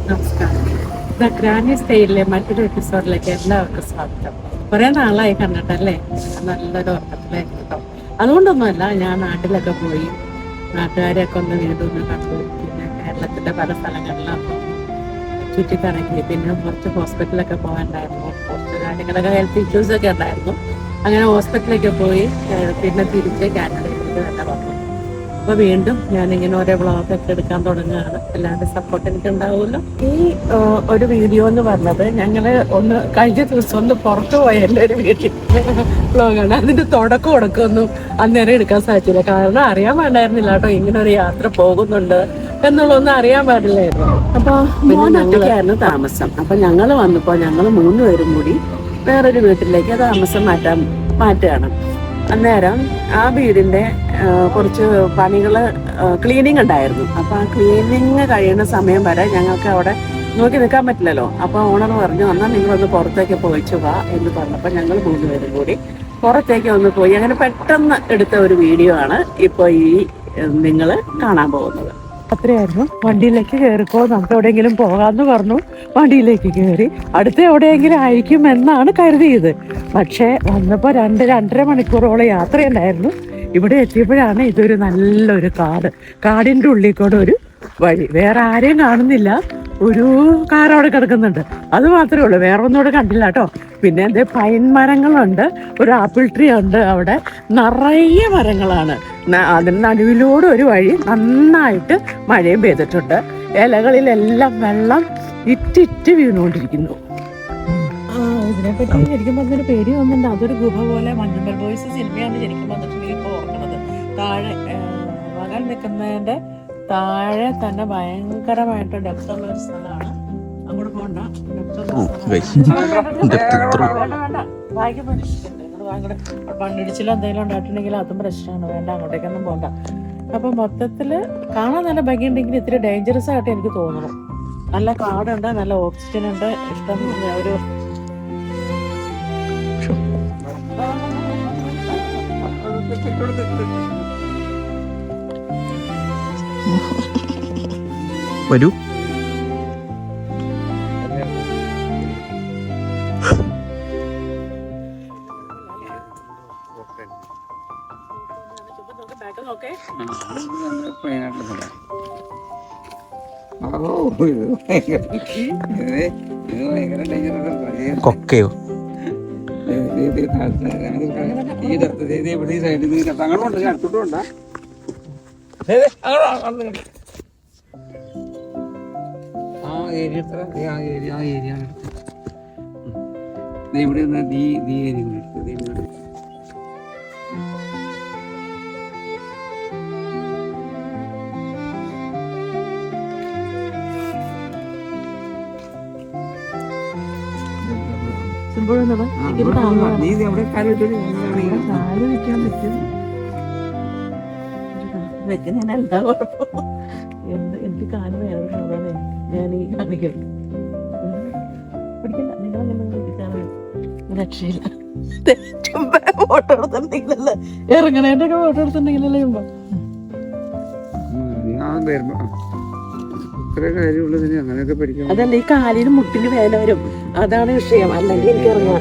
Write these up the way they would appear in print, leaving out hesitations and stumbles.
നമസ്കാരം. The grand സ്റ്റൈലിലെ മറ്റൊരു എപ്പിസോഡിലേക്ക് എല്ലാവർക്കും സ്വാഗതം. കുറെ നാളായി കണ്ടിട്ടല്ലേ, നല്ലൊരു ഉറക്കത്തിലേക്ക് കേട്ടോ. അതുകൊണ്ടൊന്നുമല്ല, ഞാൻ നാട്ടിലൊക്കെ പോയി നാട്ടുകാരെയൊക്കെ ഒന്ന് വീണ്ടും ഒന്ന് കണ്ടു. പിന്നെ കേരളത്തിന്റെ പല സ്ഥലങ്ങളിലും ചുറ്റിക്കറങ്ങി. പിന്നെ കുറച്ച് ഹോസ്പിറ്റലൊക്കെ പോകാനുണ്ടായിരുന്നു, കുറച്ച് കാര്യങ്ങളൊക്കെ ഹെൽത്ത് ഇഷ്യൂസ് ഒക്കെ ഉണ്ടായിരുന്നു. അങ്ങനെ ഹോസ്പിറ്റലിലേക്ക് പോയി പിന്നെ തിരിച്ച് കാനഡയിലേക്ക് തന്നെ വന്നു. അപ്പോൾ വീണ്ടും ഞാനിങ്ങനെ ഓരോ വ്ളോഗൊക്കെ എടുക്കാൻ തുടങ്ങുകയാണ്. എല്ലാവരുടെ സപ്പോർട്ട് എനിക്ക് ഉണ്ടാവുമല്ലോ. ഈ ഒരു വീഡിയോ എന്ന് പറഞ്ഞത് ഞങ്ങൾ ഒന്ന് കഴിഞ്ഞ ദിവസം ഒന്ന് പുറത്തു പോയ എൻ്റെ ഒരു വീട്ടിൽ വ്ളോഗാണ്. അതിൻ്റെ തുടക്കമൊന്നും അന്നേരം എടുക്കാൻ സാധിച്ചില്ല. കാരണം അറിയാൻ പാടില്ലായിരുന്നില്ല കേട്ടോ ഇങ്ങനെ ഒരു യാത്ര പോകുന്നുണ്ട് എന്നുള്ളതൊന്നും അറിയാൻ പാടില്ലായിരുന്നു. അപ്പോൾ ഞങ്ങളായിരുന്നു താമസം. അപ്പം ഞങ്ങൾ വന്നപ്പോൾ ഞങ്ങൾ 3 പേരും കൂടി വേറൊരു വീട്ടിലേക്ക് താമസം മാറ്റുകയാണ്. അന്നേരം ആ വീടിൻ്റെ കുറച്ച് പണികൾ ക്ലീനിങ് ഉണ്ടായിരുന്നു. അപ്പോൾ ആ ക്ലീനിങ് കഴിയുന്ന സമയം വരെ ഞങ്ങൾക്ക് അവിടെ നോക്കി നിൽക്കാൻ പറ്റില്ലല്ലോ. അപ്പോൾ ഓണർ പറഞ്ഞു, എന്നാൽ നിങ്ങളൊന്ന് പുറത്തേക്ക് പോയിച്ചു വാ എന്ന് പറഞ്ഞപ്പോൾ ഞങ്ങൾ 3 പേരും കൂടി പുറത്തേക്ക് ഒന്ന് പോയി. അങ്ങനെ പെട്ടെന്ന് എടുത്ത ഒരു വീഡിയോ ആണ് ഇപ്പോൾ ഈ നിങ്ങൾ കാണാൻ പോകുന്നത്. അത്രയായിരുന്നു. വണ്ടിയിലേക്ക് കയറിക്കോ, നമുക്ക് എവിടെയെങ്കിലും പോകാമെന്ന് പറഞ്ഞു. വണ്ടിയിലേക്ക് കയറി. അടുത്ത എവിടെയെങ്കിലും ആയിരിക്കും എന്നാണ് കരുതിയത്. പക്ഷേ വന്നപ്പോൾ 2-2.5 മണിക്കൂറോളം യാത്രയുണ്ടായിരുന്നു. ഇവിടെ എത്തിയപ്പോഴാണ് ഇതൊരു നല്ലൊരു കാടിൻ്റെ ഉള്ളിൽ കൂടെ ഒരു വഴി. വേറെ ആരെയും കാണുന്നില്ല. ഒരു കാർ അവിടെ കിടക്കുന്നുണ്ട്, അത് മാത്രമേ ഉള്ളൂ. വേറെ ഒന്നും ഇവിടെ കണ്ടില്ല കേട്ടോ. പിന്നെ എന്താ, പൈൻ മരങ്ങളുണ്ട്, ഒരു ആപ്പിൾ ട്രീ ഉണ്ട്. അവിടെ നിറയെ മരങ്ങളാണ്. അതിന് നടുവിലൂടെ ഒരു വഴി. നന്നായിട്ട് മഴയും പെയ്തിട്ടുണ്ട്. ഇലകളിലെല്ലാം വെള്ളം ഇറ്റിറ്റ് വീണുകൊണ്ടിരിക്കുന്നു. ഇതിനെപ്പറ്റി ശരിക്കും പറഞ്ഞൊരു പേടി വന്നിട്ടുണ്ട്. അതൊരു ഗുഹ പോലെ. മഞ്ഞുമൽ ബോയ്സ് സിനിമയാണ് ശരിക്കും വന്നിട്ടുണ്ടെങ്കിൽ ഇപ്പോൾ ഓർക്കുന്നത്. താഴെ മകൻ നിൽക്കുന്നതിൻ്റെ താഴെ തന്നെ ഭയങ്കരമായിട്ട് ഡെപ്തുള്ള ഒരു സ്ഥലമാണ്. അങ്ങോട്ട് പോകണ്ട. പണ്ടിടിച്ചിൽ എന്തെങ്കിലും ഉണ്ടായിട്ടുണ്ടെങ്കിൽ അതും പ്രശ്നമാണ്. വേണ്ട, അങ്ങോട്ടേക്കൊന്നും പോകണ്ട. അപ്പൊ മൊത്തത്തിൽ കാണാൻ നല്ല ഭംഗിയുണ്ടെങ്കിൽ ഇത്തിരി ഡേഞ്ചറസ് ആയിട്ട് എനിക്ക് തോന്നുന്നു. നല്ല കാടുണ്ട്, നല്ല ഓക്സിജൻ ഉണ്ട്, ഇഷ്ടം ഒരു വരൂ. കൊക്കയോ വെക്കുന്നതിനെന്താ കുഴപ്പം? എനിക്ക് കാല് വേറെ സാധാരണ ഞാൻ ഈ കാണിക്കൽ പിടിക്കില്ല. നിങ്ങളങ്ങനെ രക്ഷയില്ല. ഫോട്ടോ എടുത്തിട്ടുണ്ടെങ്കിലല്ലേ ഇറങ്ങണേന്റെ ഒക്കെ ഫോട്ടോ എടുത്തിട്ടുണ്ടെങ്കിലല്ലേ ചുമ്മാ അതല്ല, ഈ കാലിന് മുട്ടിന് വേദന വരും. അതാണ് വിഷയം. അല്ലെങ്കിൽ എനിക്ക് ഇറങ്ങാം.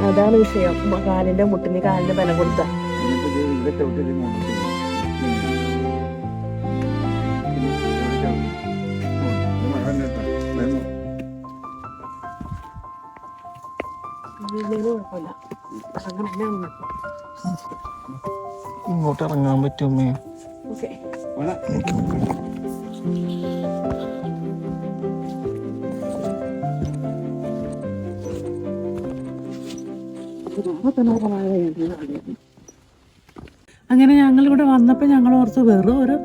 അതാണ് വിഷയം. കാലിന്റെ മുട്ടിന് കാലിന് ബലം കൊടുത്ത കുഴപ്പമില്ല. ഇങ്ങോട്ട് ഇറങ്ങാൻ പറ്റുമേ? ഓക്കെ. അങ്ങനെ ഞങ്ങളിവിടെ വന്നപ്പോൾ ഞങ്ങൾ ഓർത്ത് വെറും ഒരു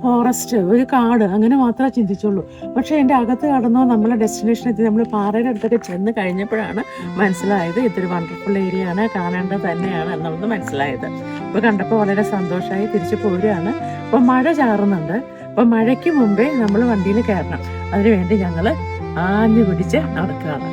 ഫോറസ്റ്റ്, ഒരു കാട് അങ്ങനെ മാത്രമേ ചിന്തിച്ചുള്ളൂ. പക്ഷേ എൻ്റെ അകത്ത് കടന്നോ നമ്മളെ ഡെസ്റ്റിനേഷൻ എത്തി നമ്മൾ പാറയുടെ അടുത്തൊക്കെ ചെന്ന് കഴിഞ്ഞപ്പോഴാണ് മനസ്സിലായത് ഇതൊരു വണ്ടർഫുൾ ഏരിയ ആണ്, കാണേണ്ടത് തന്നെയാണ് എന്നുള്ളത് മനസ്സിലായത്. ഇപ്പോൾ കണ്ടപ്പോൾ വളരെ സന്തോഷമായി. തിരിച്ചു പോരുകയാണ്. അപ്പോൾ മഴ ചാറുന്നുണ്ട്. അപ്പോൾ മഴയ്ക്ക് മുമ്പേ നമ്മൾ വണ്ടിയിൽ കയറണം. അതിനുവേണ്ടി ഞങ്ങൾ ആഞ്ഞു പിടിച്ച് നടക്കുകയാണ്.